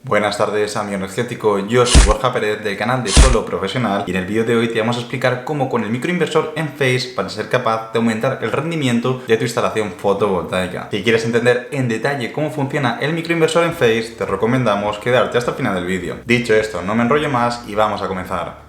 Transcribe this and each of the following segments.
Buenas tardes, amigo energético. Yo soy Borja Pérez del canal de Solo Profesional y en el vídeo de hoy te vamos a explicar cómo con el microinversor Enphase para ser capaz de aumentar el rendimiento de tu instalación fotovoltaica. Si quieres entender en detalle cómo funciona el microinversor Enphase, te recomendamos quedarte hasta el final del vídeo. Dicho esto, no me enrollo más y vamos a comenzar.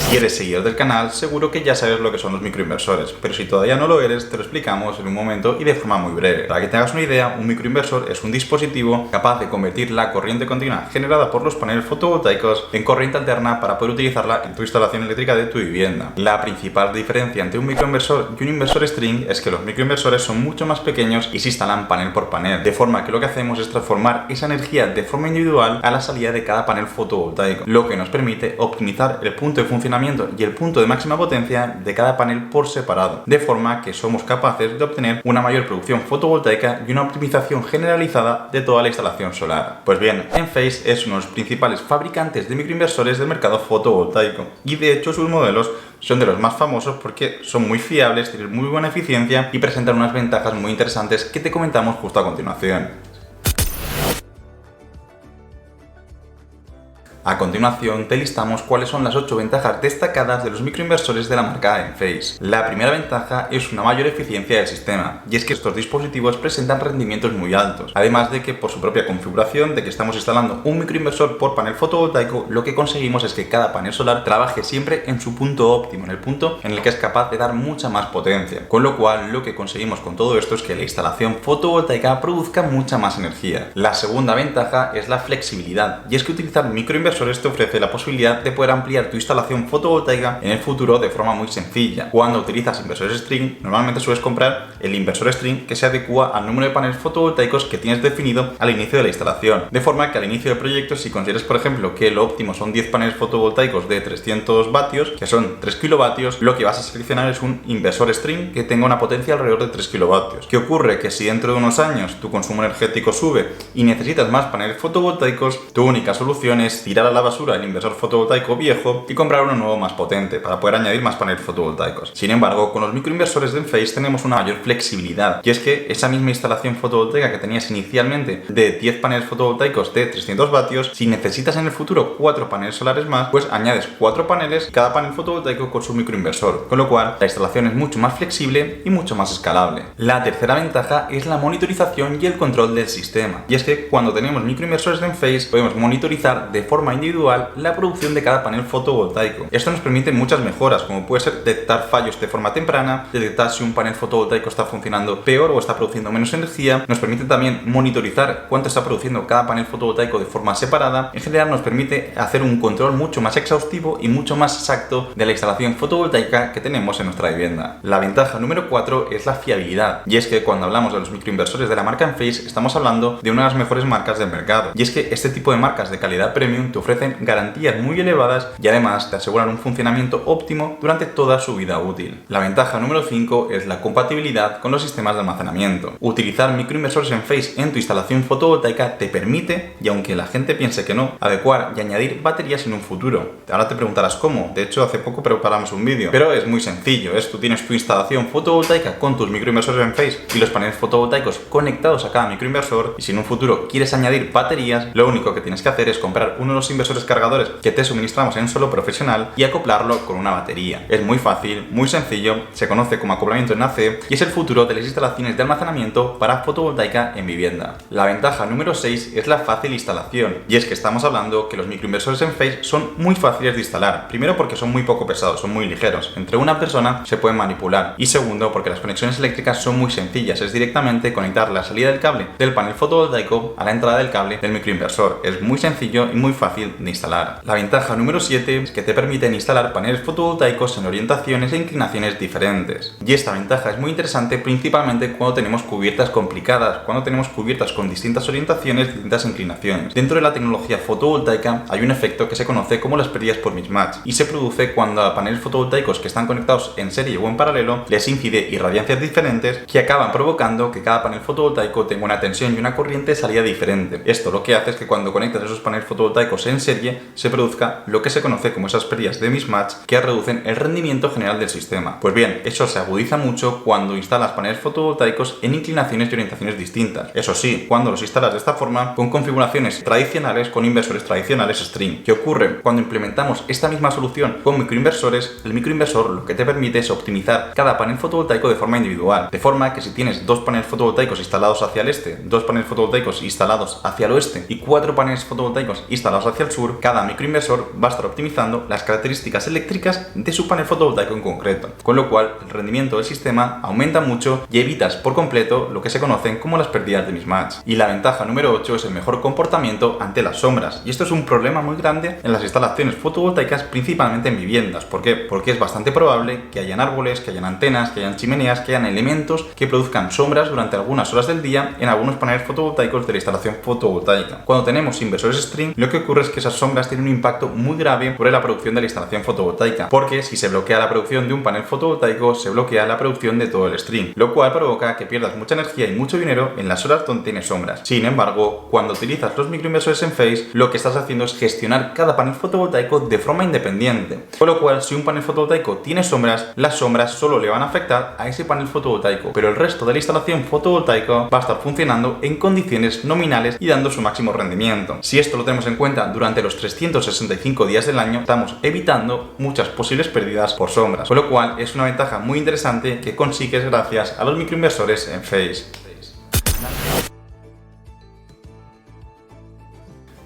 Si eres seguidor del canal, seguro que ya sabes lo que son los microinversores, pero si todavía no lo eres, te lo explicamos en un momento y de forma muy breve. Para que te hagas una idea, un microinversor es un dispositivo capaz de convertir la corriente continua generada por los paneles fotovoltaicos en corriente alterna para poder utilizarla en tu instalación eléctrica de tu vivienda. La principal diferencia entre un microinversor y un inversor string es que los microinversores son mucho más pequeños y se instalan panel por panel, de forma que lo que hacemos es transformar esa energía de forma individual a la salida de cada panel fotovoltaico, lo que nos permite optimizar el punto de funcionamiento y el punto de máxima potencia de cada panel por separado, de forma que somos capaces de obtener una mayor producción fotovoltaica y una optimización generalizada de toda la instalación solar. Pues bien, Enphase es uno de los principales fabricantes de microinversores del mercado fotovoltaico y de hecho sus modelos son de los más famosos porque son muy fiables, tienen muy buena eficiencia y presentan unas ventajas muy interesantes que te comentamos justo a continuación. A continuación te listamos cuáles son las 8 ventajas destacadas de los microinversores de la marca Enphase. La primera ventaja es una mayor eficiencia del sistema, y es que estos dispositivos presentan rendimientos muy altos, además de que por su propia configuración de que estamos instalando un microinversor por panel fotovoltaico, lo que conseguimos es que cada panel solar trabaje siempre en su punto óptimo, en el punto en el que es capaz de dar mucha más potencia, con lo cual lo que conseguimos con todo esto es que la instalación fotovoltaica produzca mucha más energía. La segunda ventaja es la flexibilidad, y es que utilizar microinversores te ofrece la posibilidad de poder ampliar tu instalación fotovoltaica en el futuro de forma muy sencilla. Cuando utilizas inversores string, normalmente sueles comprar el inversor string que se adecua al número de paneles fotovoltaicos que tienes definido al inicio de la instalación. De forma que al inicio del proyecto, si consideras por ejemplo que lo óptimo son 10 paneles fotovoltaicos de 300 vatios, que son 3 kilovatios, lo que vas a seleccionar es un inversor string que tenga una potencia alrededor de 3 kilovatios. ¿Qué ocurre? Que si dentro de unos años tu consumo energético sube y necesitas más paneles fotovoltaicos, tu única solución es tirar a la basura el inversor fotovoltaico viejo y comprar uno nuevo más potente para poder añadir más paneles fotovoltaicos. Sin embargo, con los microinversores de Enphase tenemos una mayor flexibilidad, y es que esa misma instalación fotovoltaica que tenías inicialmente de 10 paneles fotovoltaicos de 300 vatios, si necesitas en el futuro 4 paneles solares más, pues añades 4 paneles, cada panel fotovoltaico con su microinversor, con lo cual la instalación es mucho más flexible y mucho más escalable. La tercera ventaja es la monitorización y el control del sistema, y es que cuando tenemos microinversores de Enphase podemos monitorizar de forma individual la producción de cada panel fotovoltaico. Esto nos permite muchas mejoras, como puede ser detectar fallos de forma temprana, detectar si un panel fotovoltaico está funcionando peor o está produciendo menos energía. Nos permite también monitorizar cuánto está produciendo cada panel fotovoltaico de forma separada. En general nos permite hacer un control mucho más exhaustivo y mucho más exacto de la instalación fotovoltaica que tenemos en nuestra vivienda. La ventaja número 4 es la fiabilidad, y es que cuando hablamos de los microinversores de la marca Enphase estamos hablando de una de las mejores marcas del mercado, y es que este tipo de marcas de calidad premium te ofrecen garantías muy elevadas y además te aseguran un funcionamiento óptimo durante toda su vida útil. La ventaja número 5 es la compatibilidad con los sistemas de almacenamiento. Utilizar microinversores Enphase en tu instalación fotovoltaica te permite, y aunque la gente piense que no, adecuar y añadir baterías en un futuro. Ahora te preguntarás cómo. De hecho, hace poco preparamos un vídeo, pero es muy sencillo. Tú tienes tu instalación fotovoltaica con tus microinversores Enphase y los paneles fotovoltaicos conectados a cada microinversor, y si en un futuro quieres añadir baterías, lo único que tienes que hacer es comprar uno de los inversores cargadores que te suministramos en Solo Profesional y acoplarlo con una batería. Es muy fácil, muy sencillo, se conoce como acoplamiento en AC y es el futuro de las instalaciones de almacenamiento para fotovoltaica en vivienda. La ventaja número 6 es la fácil instalación, y es que estamos hablando que los microinversores Enphase son muy fáciles de instalar. Primero porque son muy poco pesados, son muy ligeros, entre una persona se pueden manipular, y segundo porque las conexiones eléctricas son muy sencillas, es directamente conectar la salida del cable del panel fotovoltaico a la entrada del cable del microinversor. Es muy sencillo y muy fácil de instalar. La ventaja número 7 es que te permiten instalar paneles fotovoltaicos en orientaciones e inclinaciones diferentes. Y esta ventaja es muy interesante principalmente cuando tenemos cubiertas complicadas, cuando tenemos cubiertas con distintas orientaciones, distintas inclinaciones. Dentro de la tecnología fotovoltaica hay un efecto que se conoce como las pérdidas por mismatch, y se produce cuando a paneles fotovoltaicos que están conectados en serie o en paralelo les incide irradiancias diferentes que acaban provocando que cada panel fotovoltaico tenga una tensión y una corriente de salida diferente. Esto lo que hace es que cuando conectas esos paneles fotovoltaicos en serie se produzca lo que se conoce como esas pérdidas de mismatch que reducen el rendimiento general del sistema. Pues bien, eso se agudiza mucho cuando instalas paneles fotovoltaicos en inclinaciones y orientaciones distintas. Eso sí, cuando los instalas de esta forma con configuraciones tradicionales, con inversores tradicionales string. ¿Qué ocurre? Cuando implementamos esta misma solución con microinversores, el microinversor lo que te permite es optimizar cada panel fotovoltaico de forma individual. De forma que si tienes 2 paneles fotovoltaicos instalados hacia el este, 2 paneles fotovoltaicos instalados hacia el oeste y 4 paneles fotovoltaicos instalados hacia el sur, cada microinversor va a estar optimizando las características eléctricas de su panel fotovoltaico en concreto, con lo cual el rendimiento del sistema aumenta mucho y evitas por completo lo que se conocen como las pérdidas de mismatch. Y la ventaja número 8 es el mejor comportamiento ante las sombras, y esto es un problema muy grande en las instalaciones fotovoltaicas, principalmente en viviendas. ¿Por qué? Porque es bastante probable que hayan árboles, que hayan antenas, que hayan chimeneas, que hayan elementos que produzcan sombras durante algunas horas del día en algunos paneles fotovoltaicos de la instalación fotovoltaica. Cuando tenemos inversores string, lo que ocurre es que esas sombras tienen un impacto muy grave sobre la producción de la instalación fotovoltaica, porque si se bloquea la producción de un panel fotovoltaico, se bloquea la producción de todo el string, lo cual provoca que pierdas mucha energía y mucho dinero en las horas donde tienes sombras. Sin embargo, cuando utilizas los microinversores en phase, lo que estás haciendo es gestionar cada panel fotovoltaico de forma independiente, con lo cual si un panel fotovoltaico tiene sombras, las sombras solo le van a afectar a ese panel fotovoltaico, pero el resto de la instalación fotovoltaica va a estar funcionando en condiciones nominales y dando su máximo rendimiento. Si esto lo tenemos en cuenta durante los 365 días del año, estamos evitando muchas posibles pérdidas por sombras, con lo cual es una ventaja muy interesante que consigues gracias a los microinversores en phase.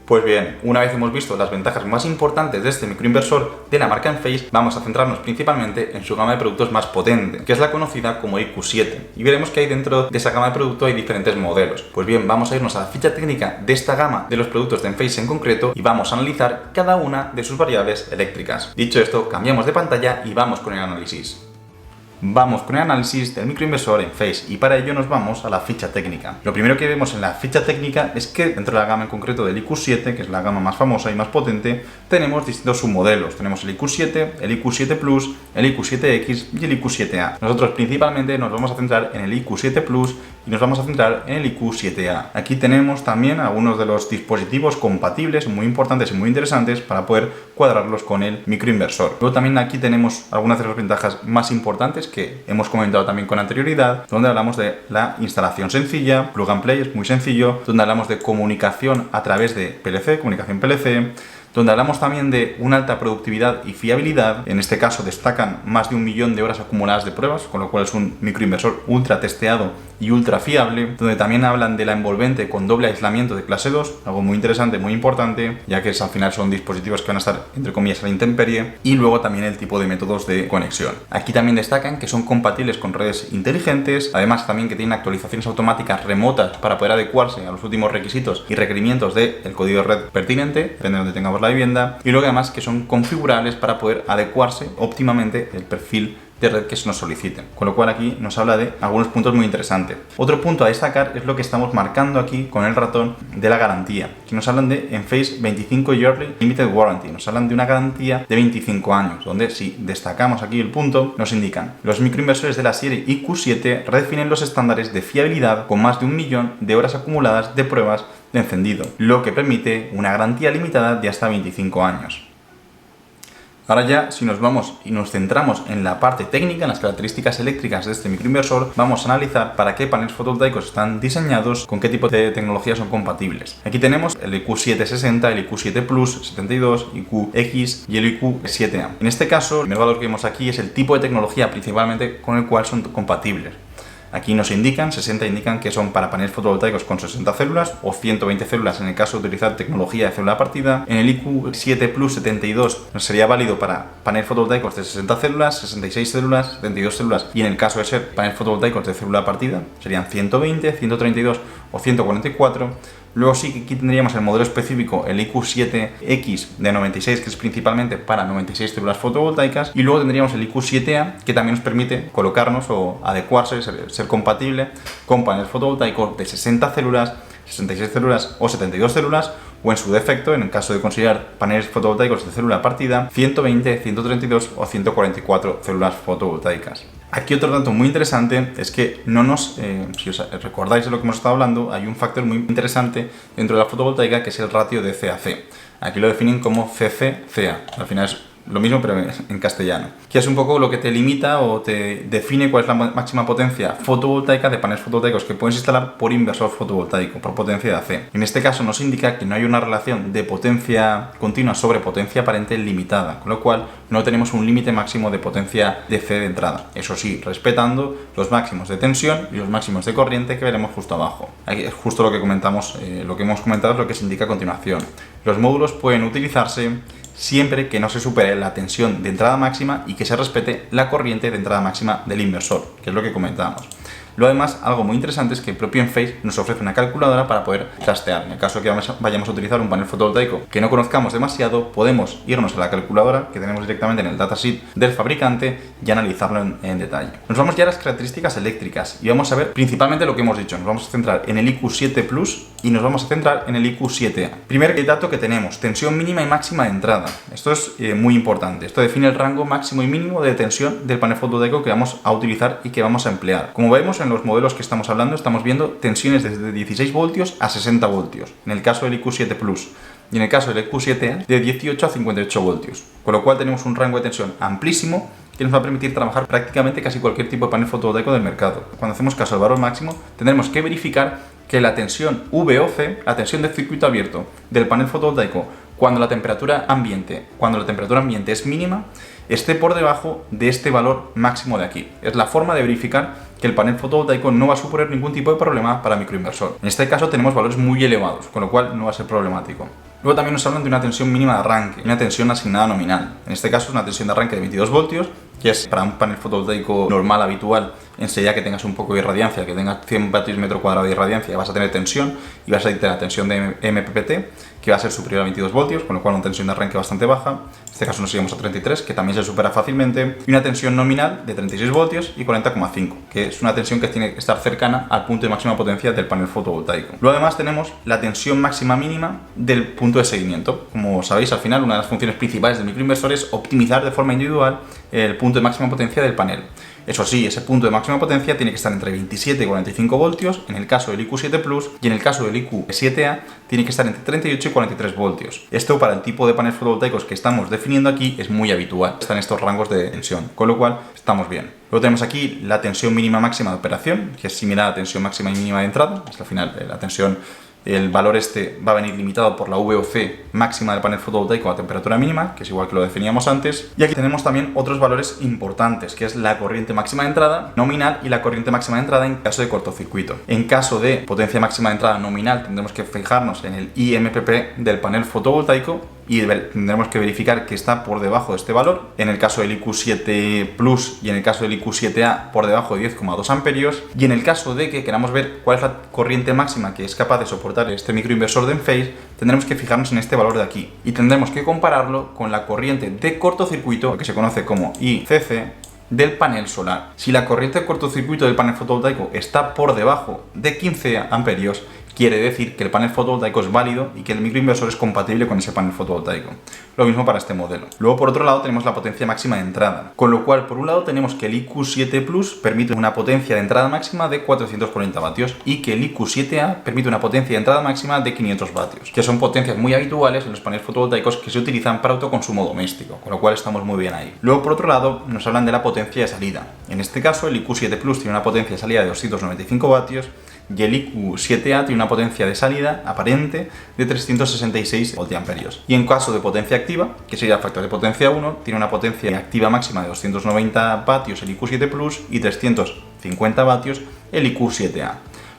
Pues bien, una vez hemos visto las ventajas más importantes de este microinversor de la marca Enphase, vamos a centrarnos principalmente en su gama de productos más potente, que es la conocida como IQ7, y veremos que hay dentro de esa gama de productos hay diferentes modelos. Pues bien, vamos a irnos a la ficha técnica de esta gama de los productos de Enphase en concreto y vamos a analizar cada una de sus variables eléctricas. Dicho esto, cambiamos de pantalla y vamos con el análisis. Vamos con el análisis del microinversor en phase y para ello nos vamos a la ficha técnica. Lo primero que vemos en la ficha técnica es que dentro de la gama en concreto del IQ7, que es la gama más famosa y más potente, tenemos distintos submodelos. Tenemos el IQ7, el IQ7 Plus, el IQ7X y el IQ7A. Nosotros principalmente nos vamos a centrar en el IQ7 Plus y nos vamos a centrar en el IQ7A. Aquí tenemos también algunos de los dispositivos compatibles muy importantes y muy interesantes para poder cuadrarlos con el microinversor. Luego también aquí tenemos algunas de las ventajas más importantes que hemos comentado también con anterioridad, donde hablamos de la instalación sencilla, plug and play, es muy sencillo, donde hablamos de comunicación a través de PLC, comunicación PLC, donde hablamos también de una alta productividad y fiabilidad. En este caso destacan más de 1 millón de horas acumuladas de pruebas, con lo cual es un microinversor ultra testeado y ultra fiable, donde también hablan de la envolvente con doble aislamiento de clase 2, algo muy interesante, muy importante, ya que al final son dispositivos que van a estar, entre comillas, a la intemperie, y luego también el tipo de métodos de conexión. Aquí también destacan que son compatibles con redes inteligentes, además también que tienen actualizaciones automáticas remotas para poder adecuarse a los últimos requisitos y requerimientos del código de red pertinente, depende de donde tengamos la vivienda, y luego además que son configurables para poder adecuarse óptimamente el perfil de red que se nos soliciten, con lo cual aquí nos habla de algunos puntos muy interesantes. Otro punto a destacar es lo que estamos marcando aquí con el ratón de la garantía, que nos hablan de Enphase 25 Yearly Limited Warranty, nos hablan de una garantía de 25 años, donde si destacamos aquí el punto, nos indican: los microinversores de la serie IQ7 redefinen los estándares de fiabilidad con más de 1 millón de horas acumuladas de pruebas de encendido, lo que permite una garantía limitada de hasta 25 años. Ahora ya, si nos vamos y nos centramos en la parte técnica, en las características eléctricas de este microinversor, vamos a analizar para qué paneles fotovoltaicos están diseñados, con qué tipo de tecnología son compatibles. Aquí tenemos el IQ760, el IQ7 Plus 72, IQX y el IQ7A. En este caso, el primer valor que vemos aquí es el tipo de tecnología principalmente con el cual son compatibles. Aquí nos indican, 60 indican que son para paneles fotovoltaicos con 60 células o 120 células en el caso de utilizar tecnología de célula partida. En el IQ7 Plus 72 sería válido para paneles fotovoltaicos de 60 células, 66 células, 72 células, y en el caso de ser paneles fotovoltaicos de célula partida serían 120, 132 o 144. Luego sí que aquí tendríamos el modelo específico, el IQ7X de 96, que es principalmente para 96 células fotovoltaicas, y luego tendríamos el IQ7A, que también nos permite colocarnos o adecuarse, ser compatible con paneles fotovoltaicos de 60 células, 66 células o 72 células, o en su defecto, en el caso de considerar paneles fotovoltaicos de célula partida, 120, 132 o 144 células fotovoltaicas. Aquí otro dato muy interesante es que si os recordáis de lo que hemos estado hablando, hay un factor muy interesante dentro de la fotovoltaica que es el ratio de CAC. Aquí lo definen como CCCA. Al final es lo mismo pero en castellano, que es un poco lo que te limita o te define cuál es la máxima potencia fotovoltaica de paneles fotovoltaicos que puedes instalar por inversor fotovoltaico, por potencia de AC. En este caso nos indica que no hay una relación de potencia continua sobre potencia aparente limitada, con lo cual no tenemos un límite máximo de potencia DC de entrada. Eso sí, respetando los máximos de tensión y los máximos de corriente que veremos justo abajo. Aquí es justo lo que comentamos, lo que hemos comentado es lo que se indica a continuación. Los módulos pueden utilizarse siempre que no se supere la tensión de entrada máxima y que se respete la corriente de entrada máxima del inversor, que es lo que comentábamos. Luego, además, algo muy interesante es que el propio Enphase nos ofrece una calculadora para poder trastear. En el caso de que vayamos a utilizar un panel fotovoltaico que no conozcamos demasiado, podemos irnos a la calculadora que tenemos directamente en el datasheet del fabricante y analizarlo en detalle. Nos vamos ya a las características eléctricas y vamos a ver principalmente lo que hemos dicho. Nos vamos a centrar en el IQ7 Plus y nos vamos a centrar en el IQ7A. Primer dato que tenemos, tensión mínima y máxima de entrada. Esto es muy importante. Esto define el rango máximo y mínimo de tensión del panel fotovoltaico que vamos a utilizar y que vamos a emplear. Como vemos, en los modelos que estamos hablando estamos viendo tensiones desde 16 voltios a 60 voltios, en el caso del IQ7 Plus, y en el caso del IQ7A de 18 a 58 voltios, con lo cual tenemos un rango de tensión amplísimo que nos va a permitir trabajar prácticamente casi cualquier tipo de panel fotovoltaico del mercado. Cuando hacemos caso al valor máximo, tendremos que verificar que la tensión VOC, la tensión de circuito abierto del panel fotovoltaico, cuando la temperatura ambiente es mínima, esté por debajo de este valor máximo de aquí. Es la forma de verificar que el panel fotovoltaico no va a suponer ningún tipo de problema para microinversor. En este caso tenemos valores muy elevados, con lo cual no va a ser problemático. Luego también nos hablan de una tensión mínima de arranque, una tensión asignada nominal. En este caso es una tensión de arranque de 22 voltios, que es para un panel fotovoltaico normal, habitual, enseguida que tengas un poco de irradiancia, que tengas 100 vatios metro cuadrado de irradiancia, vas a tener tensión y vas a tener la tensión de MPPT, que va a ser superior a 22 voltios, con lo cual una tensión de arranque bastante baja. En este caso nos iremos a 33, que también se supera fácilmente, y una tensión nominal de 36 voltios y 40,5, que es una tensión que tiene que estar cercana al punto de máxima potencia del panel fotovoltaico. Luego además tenemos la tensión máxima mínima del punto de seguimiento. Como sabéis, al final una de las funciones principales del microinversor es optimizar de forma individual el punto de máxima potencia del panel. Eso sí, ese punto de máxima potencia tiene que estar entre 27 y 45 voltios en el caso del IQ7 Plus, y en el caso del IQ7A tiene que estar entre 38 y 43 voltios. Esto para el tipo de paneles fotovoltaicos que estamos definiendo aquí es muy habitual. Están estos rangos de tensión, con lo cual estamos bien. Luego tenemos aquí la tensión mínima máxima de operación, que es similar a la tensión máxima y mínima de entrada. Hasta el final la tensión, el valor este va a venir limitado por la VOC máxima del panel fotovoltaico a temperatura mínima, que es igual que lo definíamos antes. Y aquí tenemos también otros valores importantes, que es la corriente máxima de entrada nominal y la corriente máxima de entrada en caso de cortocircuito. En caso de potencia máxima de entrada nominal tendremos que fijarnos en el IMPP del panel fotovoltaico y tendremos que verificar que está por debajo de este valor. En el caso del IQ7 Plus y en el caso del IQ7A por debajo de 10,2 amperios. Y en el caso de que queramos ver cuál es la corriente máxima que es capaz de soportar este microinversor de Enphase, tendremos que fijarnos en este valor de aquí y tendremos que compararlo con la corriente de cortocircuito, que se conoce como ICC, del panel solar. Si la corriente de cortocircuito del panel fotovoltaico está por debajo de 15 amperios, quiere decir que el panel fotovoltaico es válido y que el microinversor es compatible con ese panel fotovoltaico. Lo mismo para este modelo. Luego, por otro lado, tenemos la potencia máxima de entrada. Con lo cual, por un lado, tenemos que el IQ7 Plus permite una potencia de entrada máxima de 440 vatios y que el IQ7A permite una potencia de entrada máxima de 500 vatios, que son potencias muy habituales en los paneles fotovoltaicos que se utilizan para autoconsumo doméstico, con lo cual estamos muy bien ahí. Luego, por otro lado, nos hablan de la potencia de salida. En este caso, el IQ7 Plus tiene una potencia de salida de 295 vatios y el IQ7A tiene una potencia de salida aparente de 366 voltiamperios. Y en caso de potencia activa, que sería el factor de potencia 1, tiene una potencia activa máxima de 290 vatios el IQ7 Plus y 350 vatios el IQ7A.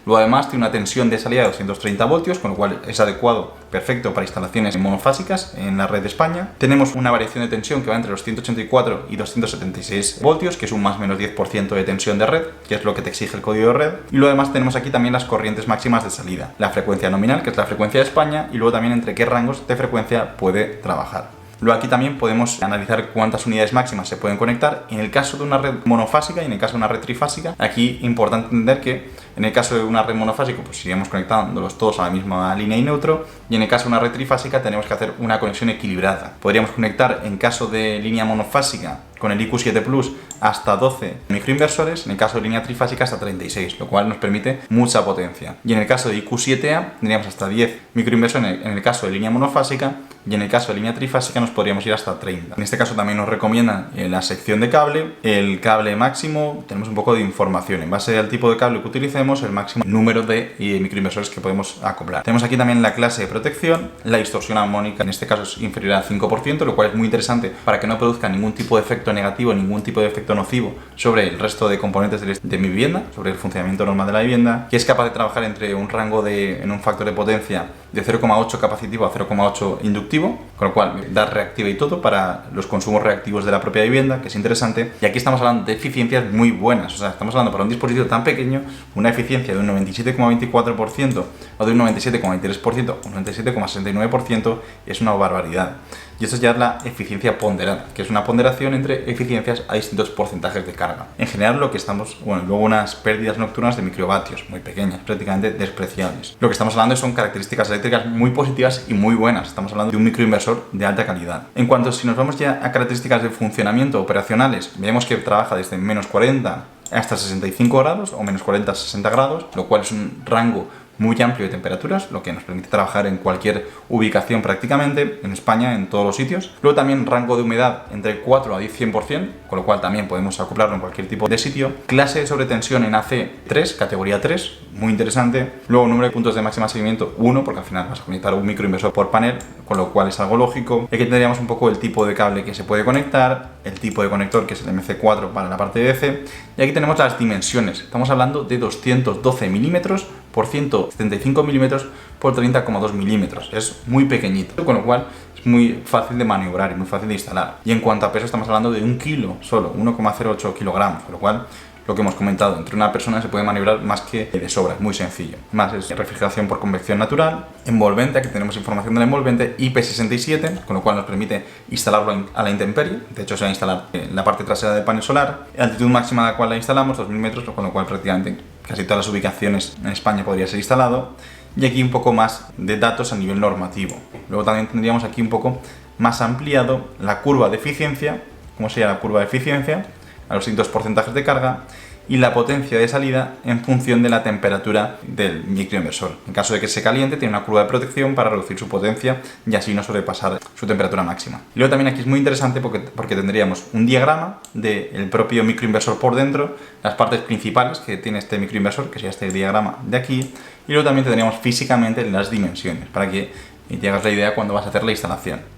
Luego además tiene una tensión de salida de 230 voltios, con lo cual es adecuado, perfecto para instalaciones monofásicas en la red de España. Tenemos una variación de tensión que va entre los 184 y 276 voltios, que es un más o menos 10% de tensión de red, que es lo que te exige el código de red. Y luego además tenemos aquí también las corrientes máximas de salida, la frecuencia nominal, que es la frecuencia de España, y luego también entre qué rangos de frecuencia puede trabajar. Luego aquí también podemos analizar cuántas unidades máximas se pueden conectar en el caso de una red monofásica y en el caso de una red trifásica. Aquí importante entender que En el caso de una red monofásica, pues iríamos conectándolos todos a la misma línea y neutro, y en el caso de una red trifásica tenemos que hacer una conexión equilibrada. Podríamos conectar, en caso de línea monofásica, con el IQ7 Plus hasta 12 microinversores, en el caso de línea trifásica hasta 36, lo cual nos permite mucha potencia. Y en el caso de IQ7A tendríamos hasta 10 microinversores en el caso de línea monofásica, y en el caso de línea trifásica nos podríamos ir hasta 30. En este caso también nos recomiendan la sección de cable, el cable máximo, tenemos un poco de información. En base al tipo de cable que utilicemos, el máximo número de microinversores que podemos acoplar. Tenemos aquí también la clase de protección, la distorsión armónica, en este caso es inferior al 5%, lo cual es muy interesante para que no produzca ningún tipo de efecto negativo, ningún tipo de efecto nocivo sobre el resto de componentes de mi vivienda, sobre el funcionamiento normal de la vivienda, que es capaz de trabajar entre un rango en un factor de potencia de 0,8 capacitivo a 0,8 inductivo, con lo cual da reactiva y todo para los consumos reactivos de la propia vivienda, que es interesante. Y aquí estamos hablando de eficiencias muy buenas, o sea, estamos hablando para un dispositivo tan pequeño, una eficiencia de un 97,24% o de un 97,23% o un 97,69% es una barbaridad. Y eso ya es la eficiencia ponderada, que es una ponderación entre eficiencias a distintos porcentajes de carga. En general lo que estamos, luego unas pérdidas nocturnas de microvatios, muy pequeñas, prácticamente despreciables. Lo que estamos hablando son características eléctricas muy positivas y muy buenas. Estamos hablando de un microinversor de alta calidad. En cuanto si nos vamos ya a características de funcionamiento operacionales, vemos que trabaja desde menos 40 hasta 65 grados o menos 40 a 60 grados, lo cual es un rango muy amplio de temperaturas, lo que nos permite trabajar en cualquier ubicación prácticamente, en España, en todos los sitios. Luego también rango de humedad entre 4 a 10-100%, con lo cual también podemos acoplarlo en cualquier tipo de sitio. Clase de sobretensión en AC3, categoría 3, muy interesante. Luego número de puntos de máxima seguimiento 1, porque al final vas a conectar un microinversor por panel, con lo cual es algo lógico. Y aquí tendríamos un poco el tipo de cable que se puede conectar, el tipo de conector que es el MC4 para la parte de DC, y aquí tenemos las dimensiones. Estamos hablando de 212 milímetros por 175 milímetros por 30,2 milímetros. Es muy pequeñito, con lo cual es muy fácil de maniobrar y muy fácil de instalar. Y en cuanto a peso, estamos hablando de 1 kilo solo, 1,08 kilogramos, con lo cual lo que hemos comentado, entre una persona se puede maniobrar más que de sobra, es muy sencillo. Más es refrigeración por convección natural, envolvente, aquí tenemos información del envolvente, IP67, con lo cual nos permite instalarlo a la intemperie, de hecho se va a instalar en la parte trasera del panel solar, altitud máxima a la cual la instalamos, 2000 metros, con lo cual prácticamente casi todas las ubicaciones en España podría ser instalado, y aquí un poco más de datos a nivel normativo. Luego también tendríamos aquí un poco más ampliado la curva de eficiencia, ¿cómo sería la curva de eficiencia? A los distintos porcentajes de carga y la potencia de salida en función de la temperatura del microinversor. En caso de que se caliente, tiene una curva de protección para reducir su potencia y así no sobrepasar su temperatura máxima. Y luego también aquí es muy interesante porque tendríamos un diagrama del propio microinversor por dentro, las partes principales que tiene este microinversor, que sería este diagrama de aquí, y luego también tendríamos físicamente las dimensiones, para que te hagas la idea cuando vas a hacer la instalación.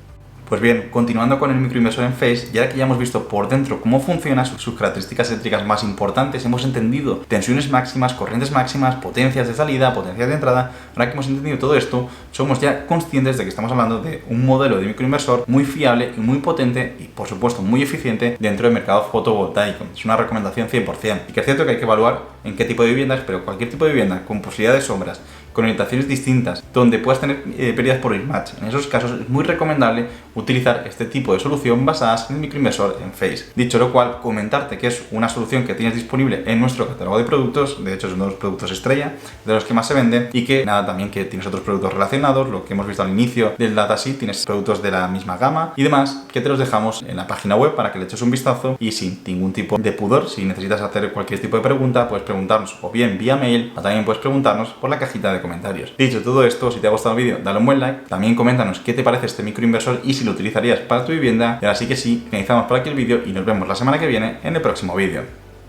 Pues bien, continuando con el microinversor en Phase, ya que ya hemos visto por dentro cómo funcionan sus características eléctricas más importantes, hemos entendido tensiones máximas, corrientes máximas, potencias de salida, potencias de entrada, ahora que hemos entendido todo esto, somos ya conscientes de que estamos hablando de un modelo de microinversor muy fiable y muy potente y, por supuesto, muy eficiente dentro del mercado fotovoltaico. Es una recomendación 100%. Y que es cierto que hay que evaluar en qué tipo de viviendas, pero cualquier tipo de vivienda con posibilidad de sombras, con orientaciones distintas, donde puedas tener pérdidas por mismatch. En esos casos es muy recomendable utilizar este tipo de solución basadas en el microinversor en Phase. Dicho lo cual, comentarte que es una solución que tienes disponible en nuestro catálogo de productos, de hecho es uno de los productos estrella, de los que más se venden, y que nada, también que tienes otros productos relacionados, lo que hemos visto al inicio del datasheet, tienes productos de la misma gama y demás, que te los dejamos en la página web para que le eches un vistazo y sin ningún tipo de pudor. Si necesitas hacer cualquier tipo de pregunta, puedes preguntarnos o bien vía mail o también puedes preguntarnos por la cajita de comentarios. Dicho todo esto, si te ha gustado el vídeo, dale un buen like, también coméntanos qué te parece este microinversor y si lo utilizarías para tu vivienda. Y ahora sí que sí, finalizamos por aquí el vídeo y nos vemos la semana que viene en el próximo vídeo.